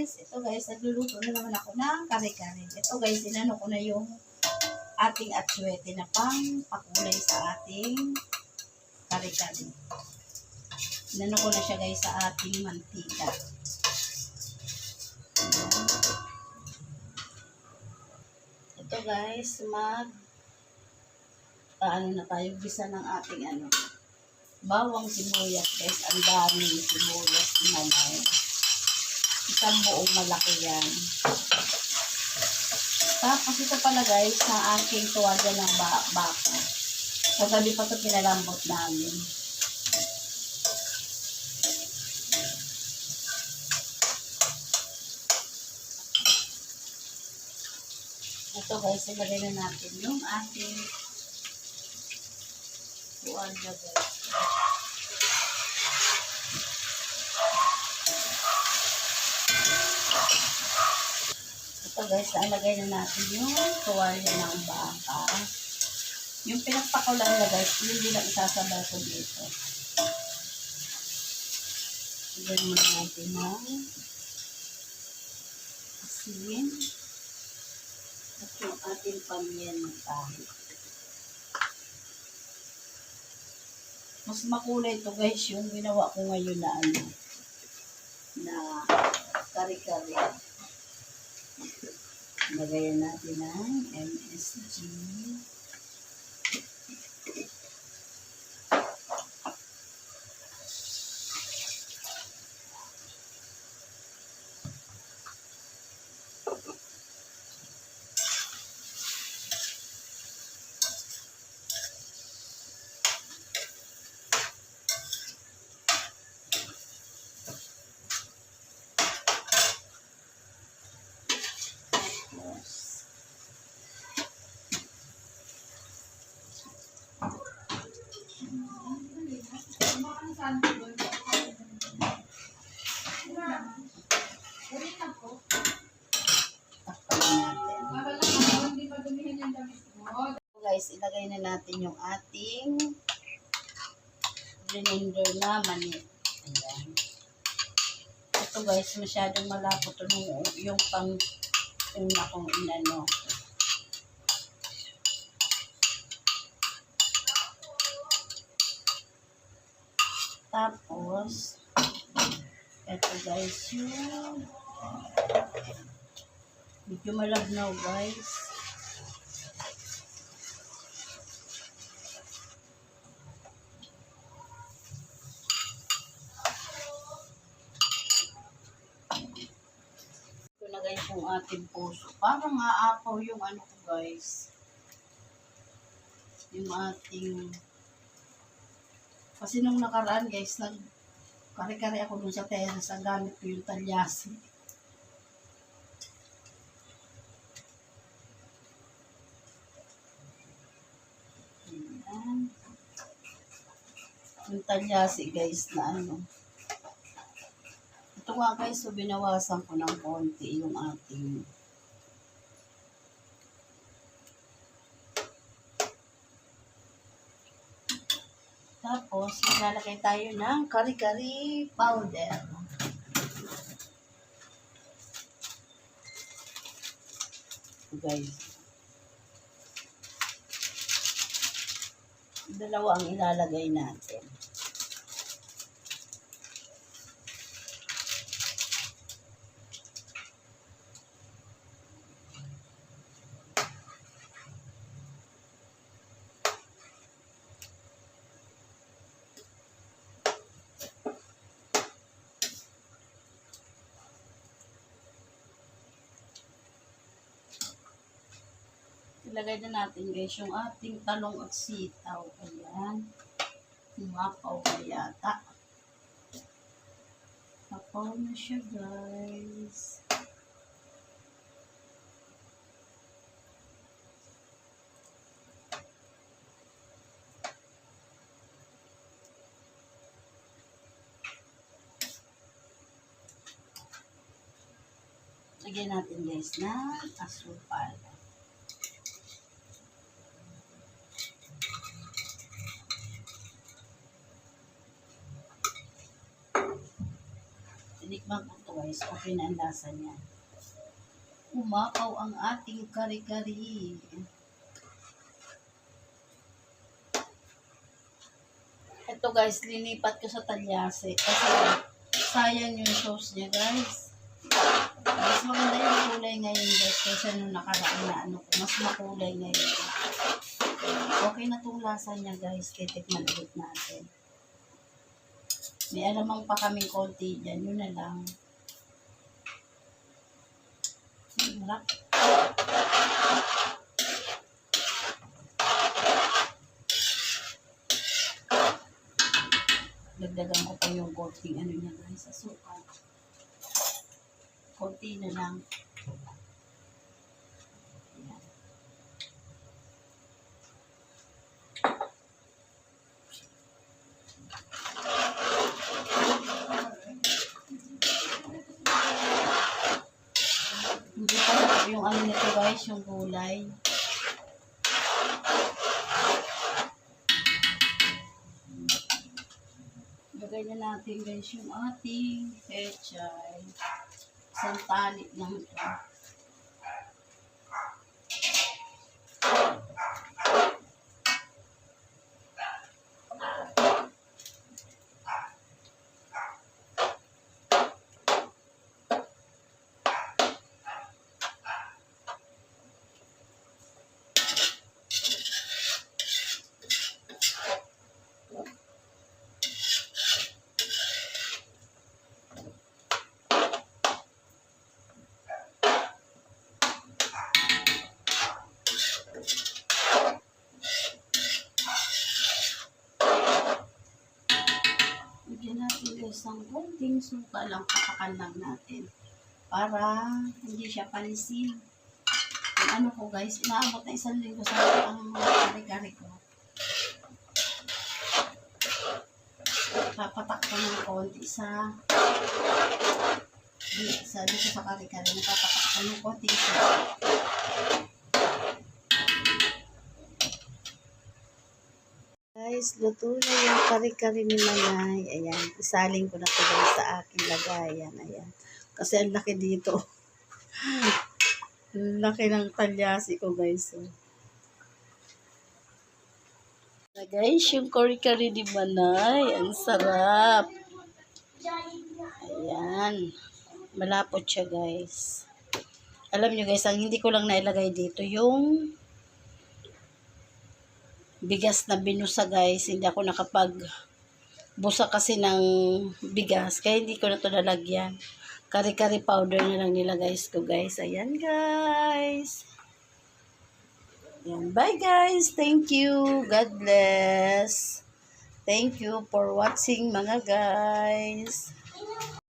guys, ito guys, nagluluto na naman ako ng kare-kare. Ito guys, inano ko na yung ating atsuete na pang pakulay sa ating kare-kare. Inano ko na siya guys sa ating mantika. Ito guys, ano na tayo, gisa ng ating bawang sibuyas guys. Ang daming sibuyas naman. Isang buong malaki yan. Tapos ito pala guys, sa aking tuwada ng baka. Kagabi pa ito pinalambot namin. Ito guys, ilagay na natin yung ating tuwada guys. Ito guys, nalagay na natin yung tuwalya ng baka. Yung pinagpakulan na guys, hindi lang isasabay ko dito. Lagyan muna natin ng asin at yung ating pamyenta. Mas makulay ito guys, yung ginawa ko ngayon na kare-kare. Lagayan natin ng MSG. Guys, ilagay na natin yung ating blender na mani. Ayan. Ito guys, masyadong malapot yung pang una kong inano. Tapos, ito guys, yung medyo malabnaw guys. Ito na guys yung ating puso. Parang aapaw yung ano ko guys. Yung ating... Kasi nung nakaraan guys, kare-kare ako dun sa terrace, ang gamit ko yung talyasi. Ayan. Yung talyasi guys na ano. Ito nga guys, so binawasan ko ng konti yung ating tapos, maglalagay tayo ng kare-kare powder. Guys. Dalawa ang ilalagay natin. Ilagay na natin guys yung ating talong at sitaw. Ayan. Umapaw na yata. Umapaw na siya guys. Lagyan natin guys na asukal. Tinikman ko ito guys. Okay na ang lasa niya. Umakaw ang ating kare-kare. Ito guys, linipat ko sa talyase. Kasi sayang yung sauce niya guys. Mas maganda yung kulay ngayon guys. Kaysa nung nakaraan na ano ko. Mas makulay ngayon. Okay na itong lasa niya guys. Titikman ulit natin. May alamang pa kaming konti dyan. Yun na lang. Harap. Dagdagan ko pa yung konting ano niya guys. Asukal. Konti na lang. Ayan. Hindi pa na yung ano nito guys, yung gulay. Lagay na natin guys yung ating pechay. Isang tali lang ito. Lagyan natin guys ng konting suka lang, kakakan lang natin. Para hindi siya panisin. Ang ano ko guys, inaabot na 1 linggo sa ang kare-kare ko. Papatak ko ng konti dito sa kare-kare. Napapatak ko ng konti isa. Guys, luto na yung kare-kare ni Manay. Ayan, isaling ko na ito guys sa aking lagayan. Ayan. Kasi ang laki dito. Ang laki ng talyasi ko guys. Na guys, yung kare-kare ni Manay. Ang sarap. Ayan. Malapot siya guys. Alam nyo guys, ang hindi ko lang nailagay dito yung bigas na binusa guys. Hindi ako nakapag-busa kasi ng bigas. Kaya hindi ko na ito nalagyan. Kare-kare powder na lang nilagay ko guys. Ayan guys. Ayan. Bye guys. Thank you. God bless. Thank you for watching mga guys.